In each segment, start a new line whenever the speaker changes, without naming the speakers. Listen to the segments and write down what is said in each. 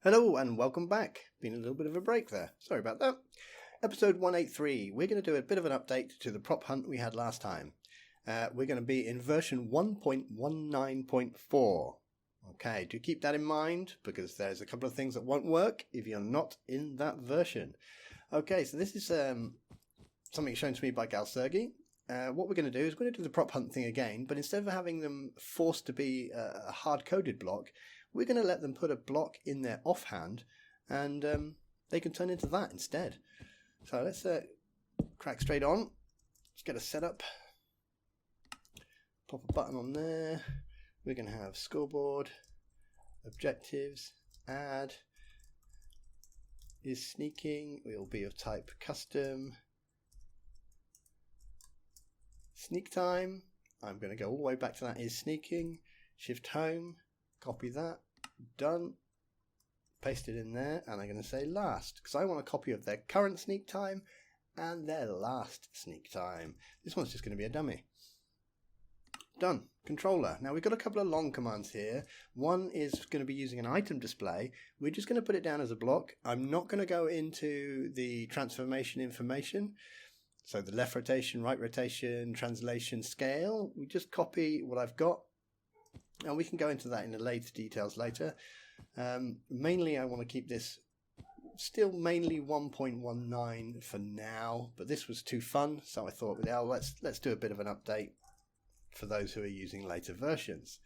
Hello and welcome back. Been a little bit of a break there. Sorry about that. Episode 183. We're going to do a bit of an update to the prop hunt we had last time. We're going to be in version 1.19.4. Okay, do keep that in mind because there's a couple of things that won't work if you're not in that version. Okay, so this is something shown to me by Gal Sergi. What we're going to do is we're going to do the prop hunt thing again, but instead of having them forced to be a hard-coded block, we're going to let them put a block in their offhand and they can turn into that instead. So let's crack straight on. Let's get a setup. Pop a button on there. We're going to have scoreboard, objectives, add, is sneaking, will be of type custom, sneak time. I'm going to go all the way back to that is sneaking, shift home, copy that, done, paste it in there, and I'm going to say last because I want a copy of their current sneak time and their last sneak time. This one's just going to be a dummy. Done. Controller. Now we've got a couple of long commands here. One is going to be using an item display. We're just going to put it down as a block. I'm not going to go into the transformation information. So the left rotation, right rotation, translation, scale. We just copy what I've got. And we can go into that in the later details later. Mainly I want to keep this still mainly 1.19 for now, but this was too fun, so I thought, well, let's do a bit of an update for those who are using later versions.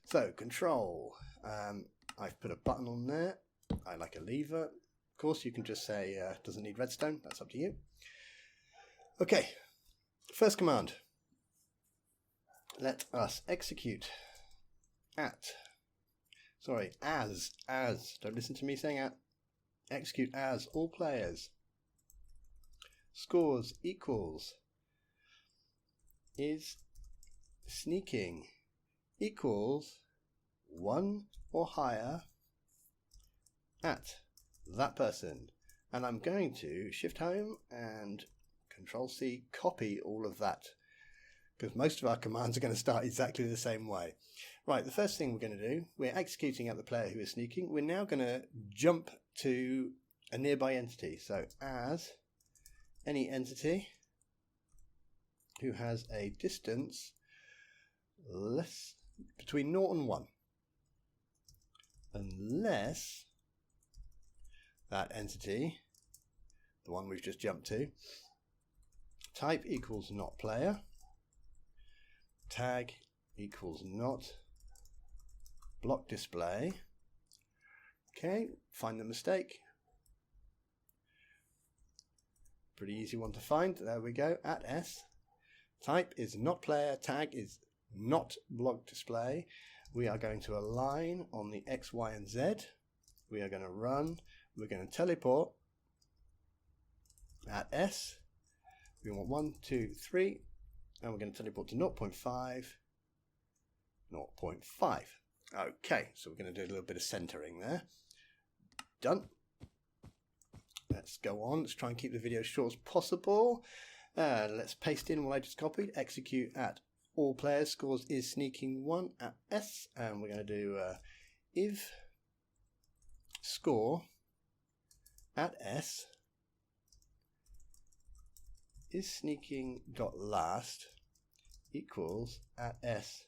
So control, I've put a button on there. I like a lever. Of course, you can just say doesn't need redstone. That's up to you. Okay, first command. Let us execute as, don't listen to me saying at, execute as all players, scores equals, is sneaking equals 1 or higher at that person. And I'm going to shift home and control C, copy all of that, because most of our commands are going to start exactly the same way. Right, the first thing we're going to do, we're executing at the player who is sneaking. We're now going to jump to a nearby entity. So as any entity who has a distance less between 0 and 1, unless that entity, the one we've just jumped to, type equals not player, tag equals not block display. Okay, find the mistake. Pretty easy one to find. There we go. At S. Type is not player. Tag is not block display. We are going to align on the X, Y, and Z. We are going to run. We're going to teleport. At S. We want 1, 2, 3. And we're going to teleport to 0.5. 0.5. Okay, so we're going to do a little bit of centering there. Done. Let's go on. Let's try and keep the video short as possible. Let's paste in what I just copied. Execute at all players. Scores is sneaking 1 at S. And we're going to do if score at S is sneaking.last equals at S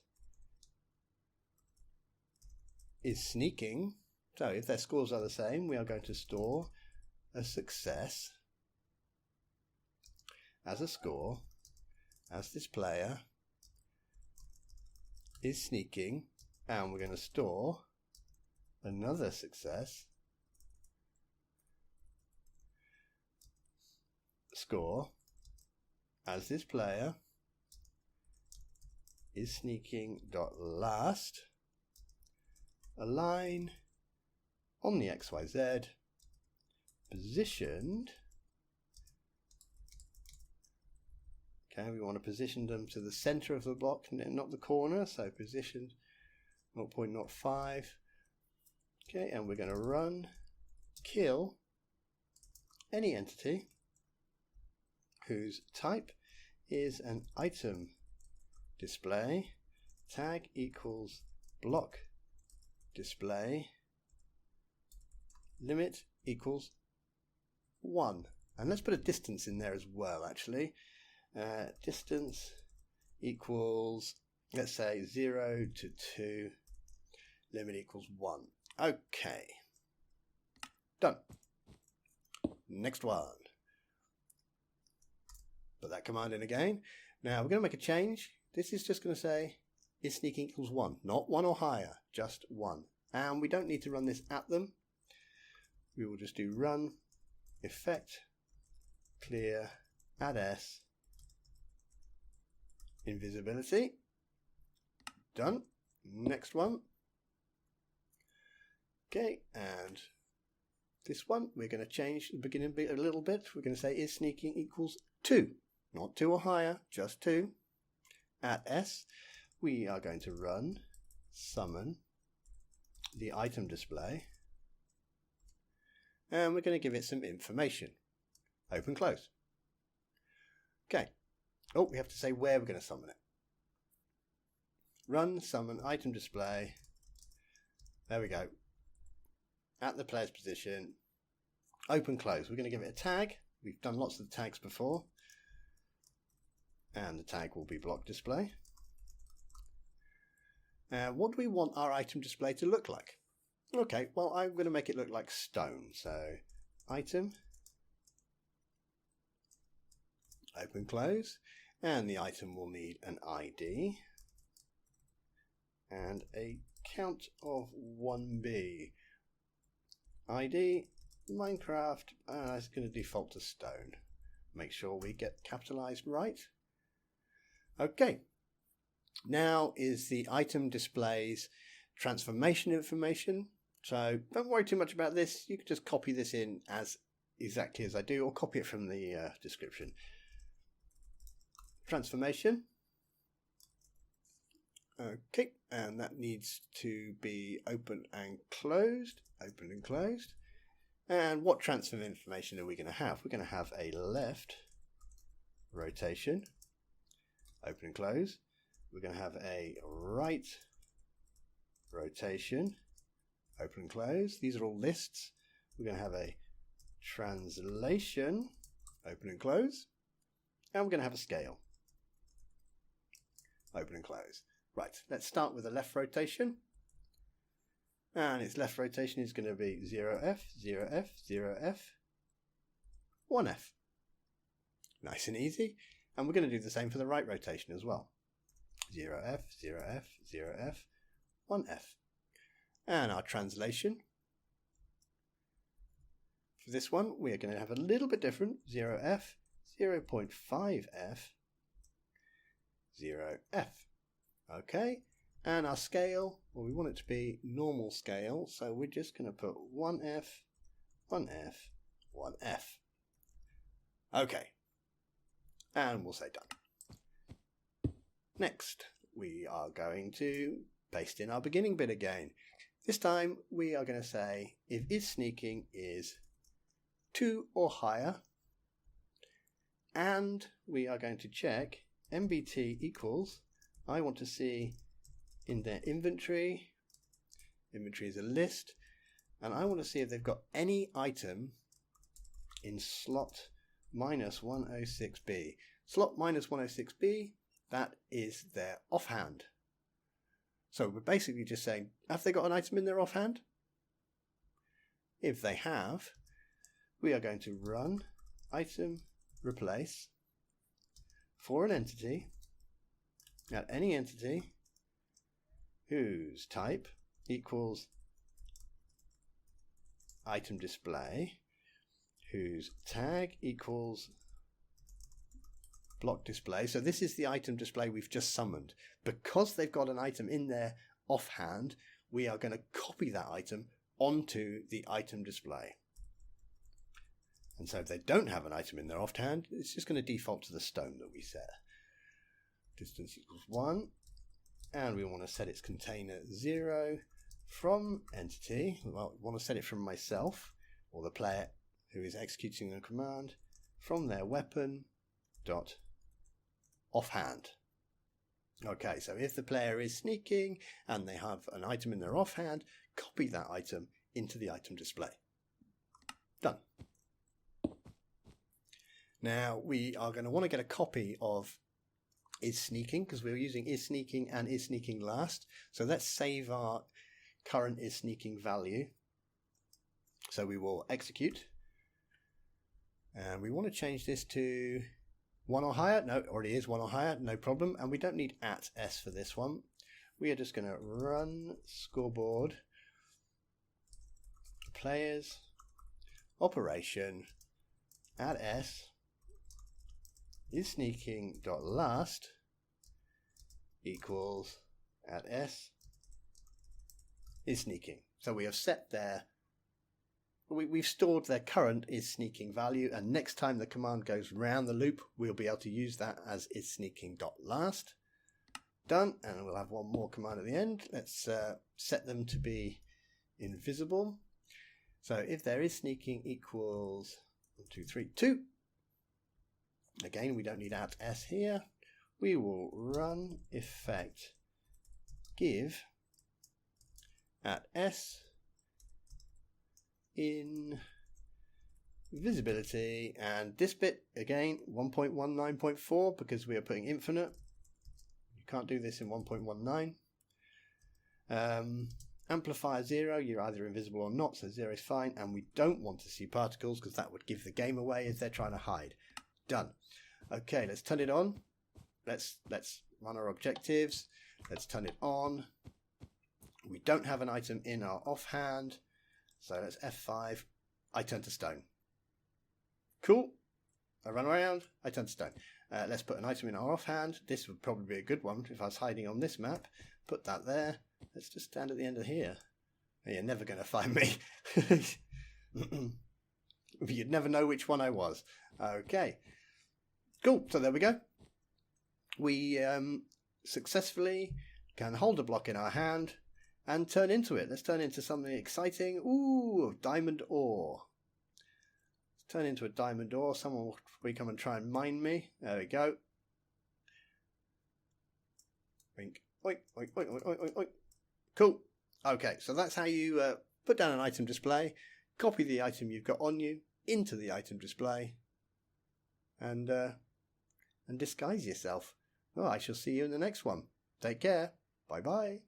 is sneaking. So if their scores are the same, we are going to store a success as a score as this player is sneaking, and we're going to store another success score as this player is sneaking.last, align on the XYZ, positioned. Okay, we want to position them to the center of the block, not the corner, so positioned 0.05. Okay, and we're going to run, kill any entity whose type is an item display, tag equals block display, limit equals 1. And let's put a distance in there as well, actually. Distance equals, let's say 0 to 2, limit equals 1. Okay. Done. Next one. Put that command in again. Now we're going to make a change. This is just going to say isSneaking equals 1. Not 1 or higher, just 1. And we don't need to run this at them. We will just do run, effect, clear, add s, invisibility. Done. Next one. Okay, and this one we're going to change the beginning bit a little bit. We're going to say isSneaking equals 2. Not 2 or higher, just 2. At s, we are going to run, summon the item display, and we're going to give it some information. Open, close. Okay. Oh, we have to say where we're going to summon it. Run, summon, item display. There we go. At the player's position. Open, close. We're going to give it a tag. We've done lots of the tags before. And the tag will be blockDisplay. What do we want our item display to look like? Okay, well, I'm going to make it look like stone. So, item, open, close, and the item will need an ID and a count of 1B. ID, Minecraft, it's going to default to stone. Make sure we get capitalized right. Okay, now is the item display's transformation information. So don't worry too much about this. You can just copy this in as exactly as I do, or copy it from the description. Transformation. Okay, and that needs to be open and closed. Open and closed. And what transform information are we going to have? We're going to have a left rotation. Open and close. We're going to have a right rotation. Open and close. These are all lists. We're going to have a translation. Open and close. And we're going to have a scale. Open and close. Right, let's start with the left rotation. And its left rotation is going to be 0F, 0F, 0F, 1F. Nice and easy. And we're going to do the same for the right rotation as well. 0F, 0F, 0F, 1F. And our translation. For this one, we are going to have a little bit different. 0F, 0.5F, 0F. Okay. And our scale, well, we want it to be normal scale. So we're just going to put 1F, 1F, 1F. Okay. And we'll say done. Next, we are going to paste in our beginning bit again. This time we are going to say if isSneaking is 2 or higher, and we are going to check MBT equals, I want to see in their inventory, inventory is a list, and I want to see if they've got any item in slot minus 106B. Slot minus 106B, that is their offhand. So we're basically just saying, have they got an item in their offhand? If they have, we are going to run item replace for an entity at any entity whose type equals item display, whose tag equals block display. So this is the item display we've just summoned. Because they've got an item in there offhand, we are going to copy that item onto the item display. And so if they don't have an item in their offhand, it's just going to default to the stone that we set. Distance equals 1. And we want to set its container 0 from entity. Well, we want to set it from myself, or the player who is executing the command, from their weapon dot offhand. Okay, so if the player is sneaking and they have an item in their offhand, copy that item into the item display. Done. Now we are going to want to get a copy of isSneaking because we're using isSneaking and isSneaking.last. So let's save our current isSneaking value. So we will execute. And we want to change this to 1 or higher. No, it already is 1 or higher, no problem. And we don't need @s for this one. We are just going to run scoreboard players operation @s isSneaking.last equals @s isSneaking. So we have set their, we've stored their current isSneaking value, and next time the command goes round the loop, we'll be able to use that as isSneaking.last. Done, and we'll have one more command at the end. Let's set them to be invisible. So if their isSneaking equals 1, 2, 3, 2. Again, we don't need @s here. We will run effect give @s in visibility, and this bit again 1.19.4 because we are putting infinite. You can't do this in 1.19. Amplifier 0, you're either invisible or not, so 0 is fine, and we don't want to see particles because that would give the game away if they're trying to hide. Done. Okay, let's turn it on. Let's run our objectives. Let's turn it on. We don't have an item in our offhand, so let's F5. I turn to stone. Cool. I run around. I turn to stone. Let's put an item in our offhand. This would probably be a good one if I was hiding on this map. Put that there. Let's just stand at the end of here. You're never going to find me. You'd never know which one I was. Okay. Cool. So there we go. We successfully can hold a block in our hand and turn into it. Let's turn into something exciting. Ooh, diamond ore. Let's turn into a diamond ore. Someone will probably come and try and mine me. There we go. Wink. Oink, oink, oink, oink, oink, oink, oink. Cool. Okay, so that's how you put down an item display, copy the item you've got on you into the item display, and disguise yourself. Well, I shall see you in the next one. Take care. Bye-bye.